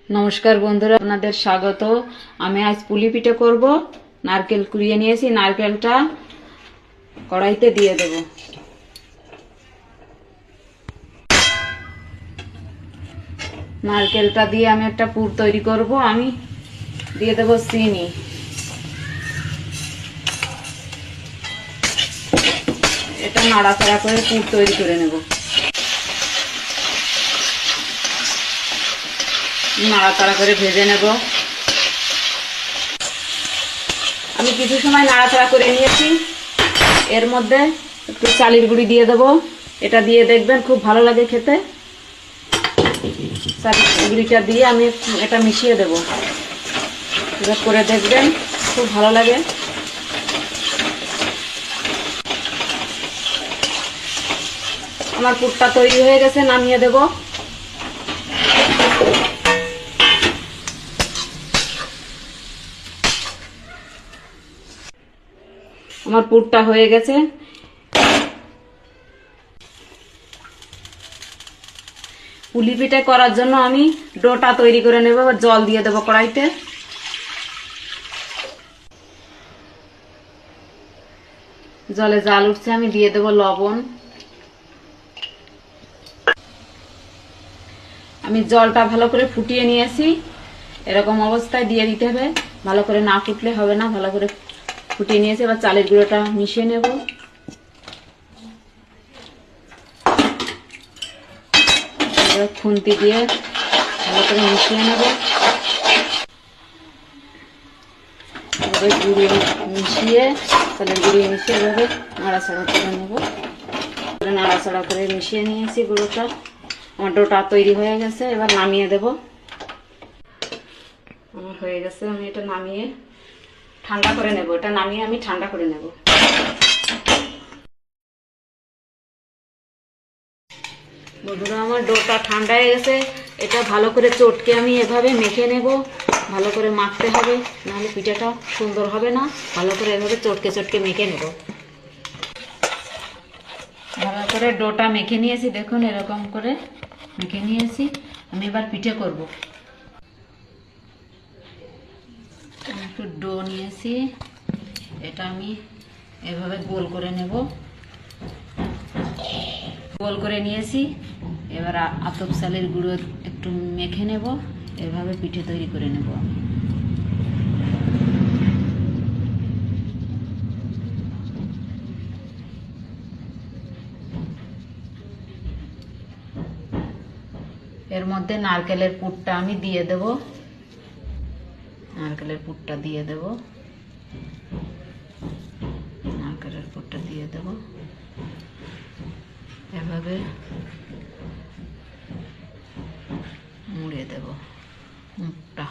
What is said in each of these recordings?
নমস্কার বন্ধুরা, আপনাদের স্বাগত। আমি আজ পুলি পিঠে করব। নারকেল কুড়িয়ে নিয়েছি, নারকেলটা কড়াইতে দিয়ে দেব। নারকেলটা দিয়ে আমি একটা পুর তৈরি করব। আমি দিয়ে দেব চিনি। এটা নাড়াচাড়া করে পুর তৈরি করে নেব। নাড়াচাড়া করে ভেজে নেব। আমি কিছু সময় নাড়াচাড়া করে নিয়েছি। এর মধ্যে একটু চালের গুঁড়ি দিয়ে দেব। এটা দিয়ে দেখবেন খুব ভালো লাগে খেতে। চালের গুঁড়িটা দিয়ে আমি এটা মিশিয়ে দেব। এটা করে দেখবেন খুব ভালো লাগে। আমার পুরটা তৈরি হয়ে গেছে, নামিয়ে দেব। আমার পুরটা হয়ে গেছে। পুলি পিঠে করার জন্য আমি ডোটা তৈরি করে নেব। জল দিয়ে দেবো কড়াইতে। জলে জাল উঠছে, আমি দিয়ে দেবো লবণ। আমি জলটা ভালো করে ফুটিয়ে নিয়েছি। এরকম অবস্থায় দিয়ে দিতে হবে। ভালো করে না ফুটলে হবে না। ভালো করে ফুটিয়ে নিয়েছি। এবার চালের গুঁড়োটা মিশিয়ে নেব। খুন্তি দিয়ে ভালো করে মিশিয়ে নেব। গুঁড়িয়ে মিশিয়ে চালের গুঁড়িয়ে মিশিয়ে এভাবে নাড়াচাড়া করে নেব। নাড়াচাড়া করে মিশিয়ে নিয়েছি গুঁড়োটা। আমার ডোটা তৈরি হয়ে গেছে। এবার নামিয়ে দেব। আমার হয়ে গেছে। আমি এটা নামিয়ে ঠান্ডা করে নেব। এটা নামিয়ে আমি ঠান্ডা করে নেব। বন্ধুরা, আমার ডোটা ঠান্ডা হয়ে গেছে। এটা ভালো করে চটকে আমি এভাবে মেখে নেব। ভালো করে মাখতে হবে, নাহলে পিঠাটা সুন্দর হবে না। ভালো করে এভাবে চটকে চটকে মেখে নেব। ভালো করে ডোটা মেখে নিয়েছি। দেখুন এরকম করে মেখে নিয়েছি। আমি এবার পিঠে করব। একটু ডো নিয়েছি। এটা আমি এভাবে গোল করে নেব। গোল করে নিয়েছি। এবার আতপ চালের গুঁড়ো একটু মেখে নেব। এভাবে পিঠে তৈরি করে নেব আমি। এর মধ্যে নারকেলের পুরটা আমি দিয়ে দেব। নারকেলের পুরটা দিয়ে দেব। নারকেলের পুরটা দিয়ে দেব। এভাবে মুড়িয়ে দেব মুখটা।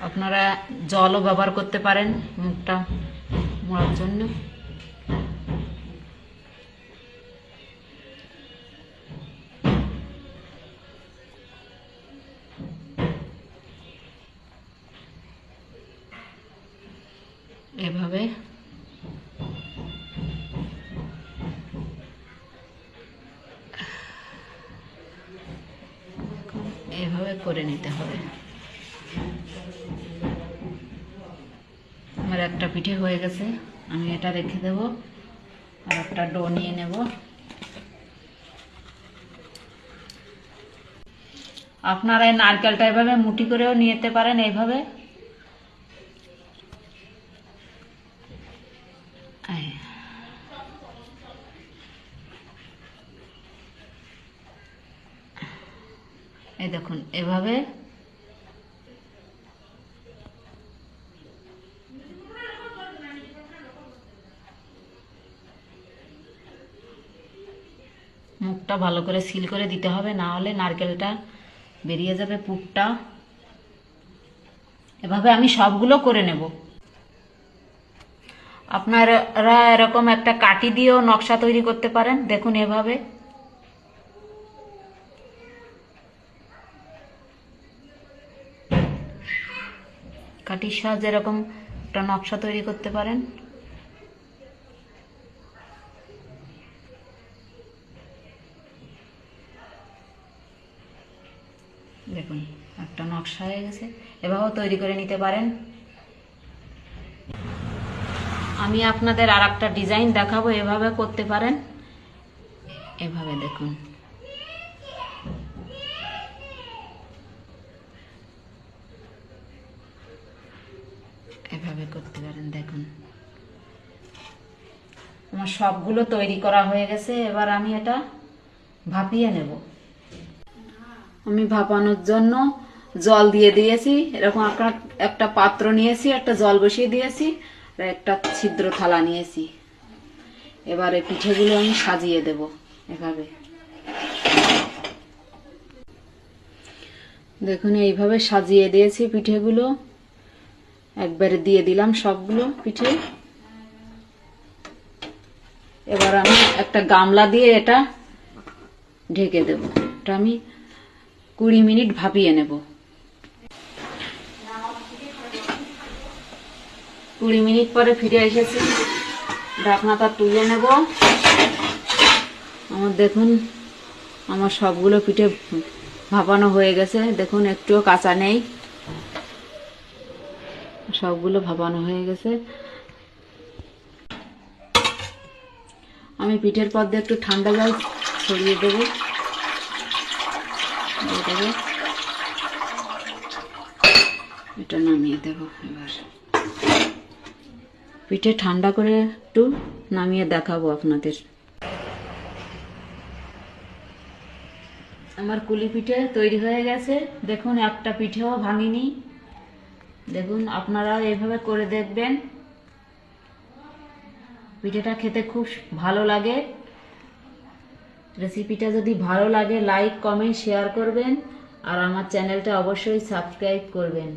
আপনারা জলও ব্যবহার করতে পারেন মুখটা মোড়ার জন্য। এভাবে এভাবে করে নিতে হবে। আমার একটা পিঠে হয়ে গেছে। আমি এটা রেখে দেব। আর একটা ডো নিয়ে নেব। আপনারা এই নারকেলটা এভাবে মুঠি করেও নিতে পারেন। এইভাবে এই দেখুন এভাবে মুখটা ভালো করে সিল করে দিতে হবে, না হলে নারকেলটা বেরিয়ে যাবে পুরটা। এভাবে আমি সবগুলো করে নেব। আপনারা এরকম একটা কাঠি দিয়েও নকশা তৈরি করতে পারেন। দেখুন এভাবে কাঠির সাহায্যে এরকম একটা নকশা তৈরি করতে পারেন। দেখুন একটা নকশা হয়ে গেছে, এভাবেও তৈরি করে নিতে পারেন। আমি আপনাদের আর একটা ডিজাইন দেখাবো, এভাবে করতে পারেন। এভাবে দেখুন, এভাবে করতে পারেন। দেখুন আমার সবগুলো তৈরি করা হয়ে গেছে, এবার আমি এটা ভাপিয়ে নেব। আমি ভাপানোর জন্য জল দিয়ে দিয়েছি, এরকম একটা পাত্র নিয়েছি, একটা জল বসিয়ে দিয়েছি, আর একটা ছিদ্র থালা নিয়েছি। এবারে পিঠেগুলো আমি সাজিয়ে দেব এভাবে। দেখুন এইভাবে সাজিয়ে দিয়েছি পিঠেগুলো, একবারে দিয়ে দিলাম সবগুলো পিঠে। এবার আমি একটা গামলা দিয়ে এটা ঢেকে দেব। এটা আমি 20 মিনিট ভাপিয়ে নেব। 20 মিনিট পরে ফিরে এসেছি, ঢাকনাটা তুলে নেব। আমার দেখুন আমার সবগুলো পিঠে ভাপানো হয়ে গেছে, দেখুন একটুও কাঁচা নেই, সবগুলো ভাপানো হয়ে গেছে। আমি পিঠের পর দিয়ে একটু ঠান্ডা জল ছড়িয়ে দেবো, এটা নামিয়ে দেব। এবার পিঠে ঠান্ডা করে একটু নামিয়ে দেখাবো আপনাদের। আমার কুলি পিঠে তৈরি হয়ে গেছে, দেখুন একটা পিঠেও ভাঙিনি। দেখুন আপনারা এইভাবে করে দেখবেন, পিঠেটা খেতে খুব ভালো লাগে। রেসিপিটা যদি ভালো লাগে লাইক কমেন্ট শেয়ার করবেন, আর আমার চ্যানেলটা অবশ্যই সাবস্ক্রাইব করবেন।